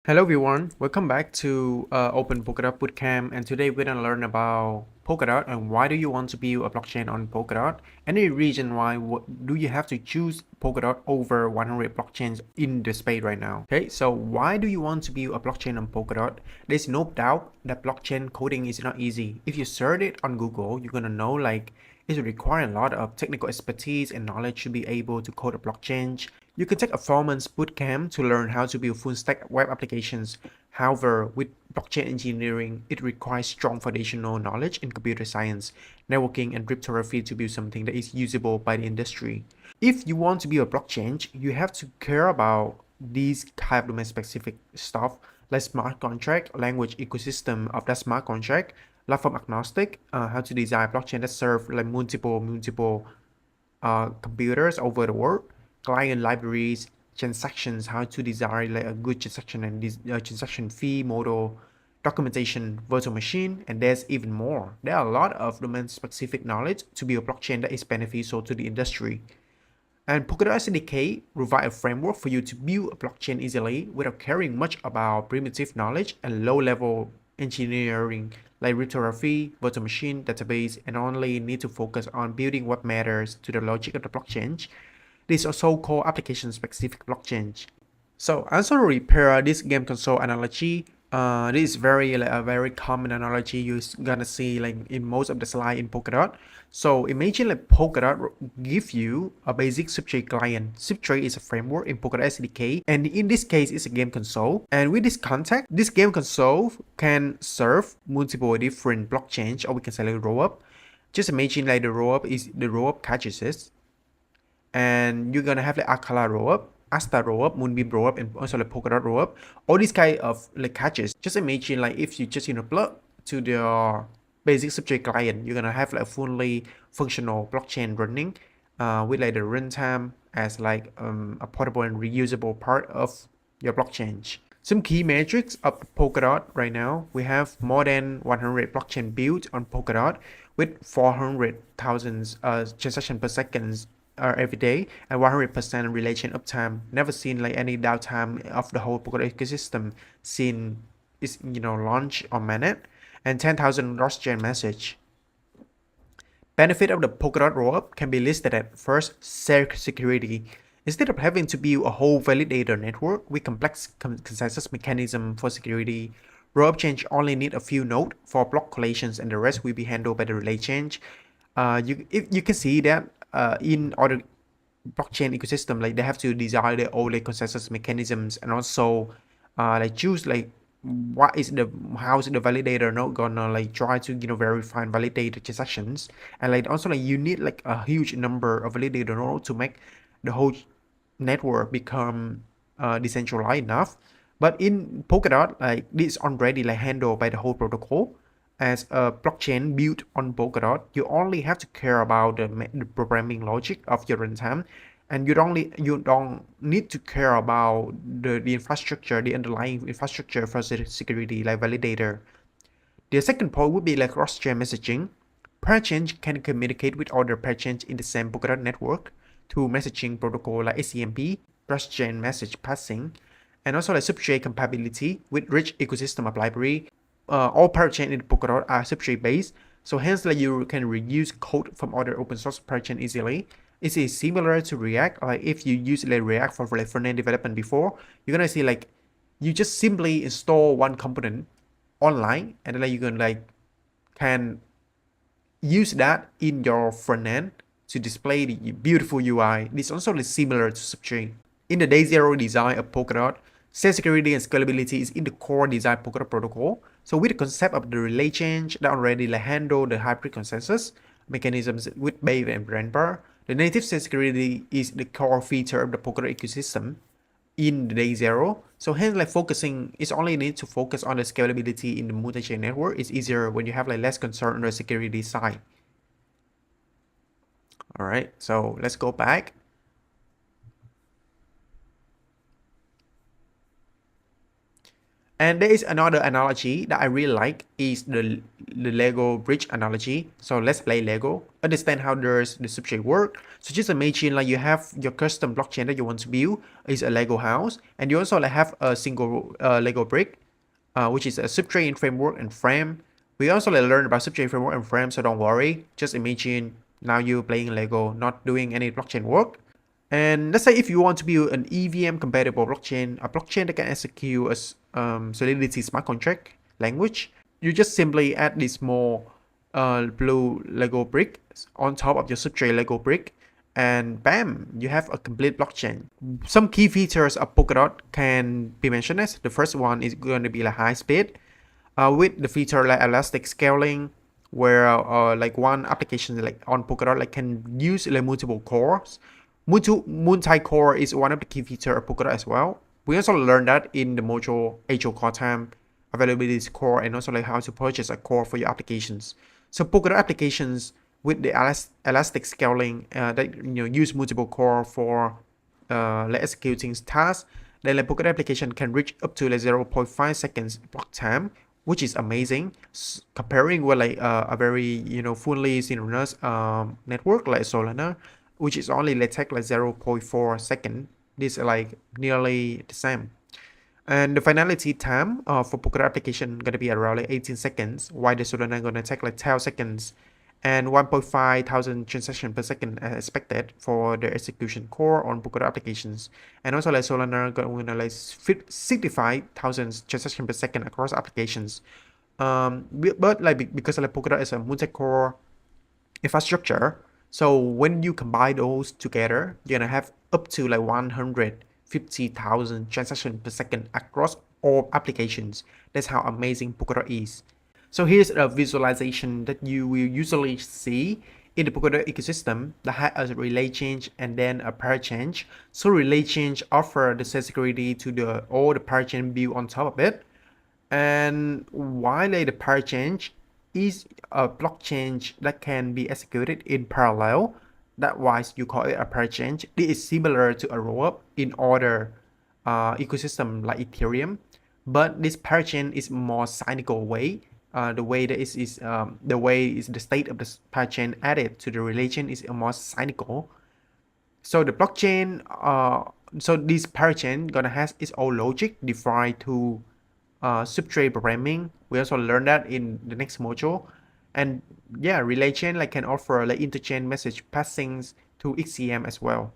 Hello everyone, welcome back to Open Polkadot Bootcamp, and today we're gonna learn about Polkadot and why do you want to build a blockchain on Polkadot. Any reason why do you have to choose Polkadot over 100 blockchains in the space right now? Okay, so why do you want to build a blockchain on Polkadot? There's no doubt that blockchain coding is not easy. If you search it on Google, you're gonna know like it requires a lot of technical expertise and knowledge to be able to code a blockchain. You can take a 4 months bootcamp to learn how to build full-stack web applications. However, with blockchain engineering, it requires strong foundational knowledge in computer science, networking, and cryptography to build something that is usable by the industry. If you want to build a blockchain, you have to care about these kind of domain-specific stuff like smart contract, language ecosystem of that smart contract, platform agnostic, how to design blockchain that serve like multiple computers over the world, client libraries, transactions, how to design like a good transaction and this transaction fee model, documentation, virtual machine, and there's even more. There are a lot of domain-specific knowledge to build a blockchain that is beneficial to the industry. And Polkadot SDK provide a framework for you to build a blockchain easily without caring much about primitive knowledge and low-level engineering like cryptography, virtual machine, database, and only need to focus on building what matters to the logic of the blockchain. This is also called application-specific blockchain. So I also repair this game console analogy. This is a very common analogy you're gonna see like in most of the slide in Polkadot. So imagine like Polkadot give you a basic substrate client. Substrate is a framework in Polkadot SDK, and in this case, it's a game console. And with this context, this game console can serve multiple different blockchains, or we can say like rollup. Just imagine like the rollup is the rollup catches, and you're gonna have like Akala rollup, Asta rollup, Moonbeam rollup, and also like Polkadot rollup. All these kind of like catches. Just imagine like if you just plug to the basic substrate client, you're gonna have like a fully functional blockchain running with like the runtime as like a portable and reusable part of your blockchain. Some key metrics of Polkadot right now, we have more than 100 blockchain built on Polkadot with 400,000 transactions per second every day and 100% relation uptime. Never seen like any downtime of the whole Polkadot ecosystem since it's launch or managed, and 10,000 cross-chain message. Benefit of the Polkadot rollup can be listed at first, security. Instead of having to build a whole validator network with complex consensus mechanism for security, rollup change only need a few nodes for block collections and the rest will be handled by the relay change. You can see that in other blockchain ecosystem, like they have to design their own like consensus mechanisms and also like choose like how is the validator not gonna like try to verify and validate the transactions, and like also like you need like a huge number of validator nodes to make the whole network become decentralized enough. But in Polkadot, like this already like handled by the whole protocol. As a blockchain built on Polkadot, you only have to care about the programming logic of your runtime, and you don't need to care about the infrastructure, the underlying infrastructure for security like validator. The second point would be like cross-chain messaging. Parachain can communicate with other parachains in the same Polkadot network through messaging protocol like ACMP, cross-chain message passing, and also like substrate compatibility with rich ecosystem of library. All parachain in Polkadot are substrate based, so hence like you can reuse code from other open source parachain easily. It is similar to React. Like if you use like React for like front-end development before, you're gonna see like you just simply install one component online, and then like you can use that in your front end to display the beautiful UI. This also is similar to Substring. In the day zero design of Polkadot, state security and scalability is in the core design Polkadot protocol. So with the concept of the relay change that already handle the hybrid consensus mechanisms with Bave and Brandbar, the native state security is the core feature of the Polkadot ecosystem in the day zero. So hence like focusing is only need to focus on the scalability in the multi-chain network. It's easier when you have like less concern on the security side. All right, so let's go back. And there is another analogy that I really like is the Lego bridge analogy. So let's play Lego, understand how does the substrate work. So just imagine like you have your custom blockchain that you want to build is a Lego house, and you also like have a single Lego brick, which is a substrate framework and frame. We also like learn about substrate framework and frame, so don't worry. Just imagine now you're playing Lego, not doing any blockchain work. And let's say if you want to build an EVM compatible blockchain, a blockchain that can execute a Solidity smart contract language, you just simply add this small blue Lego brick on top of your substrate Lego brick, and bam, you have a complete blockchain. Some key features of Polkadot can be mentioned as the first one is going to be like high speed, with the feature like elastic scaling, where like one application like on Polkadot like can use like multiple cores. Multi-core is one of the key features of Polkadot as well. We also learned that in the module HO core time, availability core, and also like how to purchase a core for your applications. So Polkadot applications with the elastic scaling that use multiple core for like executing tasks, then like Polkadot application can reach up to like 0.5 seconds block time, which is amazing. Comparing with like a very fully synchronous network like Solana, which is only like take like 0.4 second. This is like nearly the same. And the finality time for Polkadot application gonna be around like 18 seconds, while the Solana gonna take like 12 seconds, and 1.5 thousand transactions per second as expected for the execution core on Polkadot applications. And also like Solana gonna like 65,000 transactions per second across applications. But like because like Polkadot is a multi-core infrastructure, so when you combine those together, you're gonna have up to like 150,000 transactions per second across all applications. That's how amazing Polkadot is. So here's a visualization that you will usually see in the Polkadot ecosystem that has a relay change and then a parachain. So relay change offer the security to all the parachain built on top of it. And while the parachain is a blockchain that can be executed in parallel, that's why you call it a parachain. It is similar to a rollup in other ecosystem like Ethereum, but this parachain is more cynical way. The way that the state of the parachain added to the relation is more cynical. So the blockchain, so this parachain gonna has its own logic defined to substrate programming. We also learned that in the next module. And yeah, relay chain like can offer like interchain message passings to XCM as well.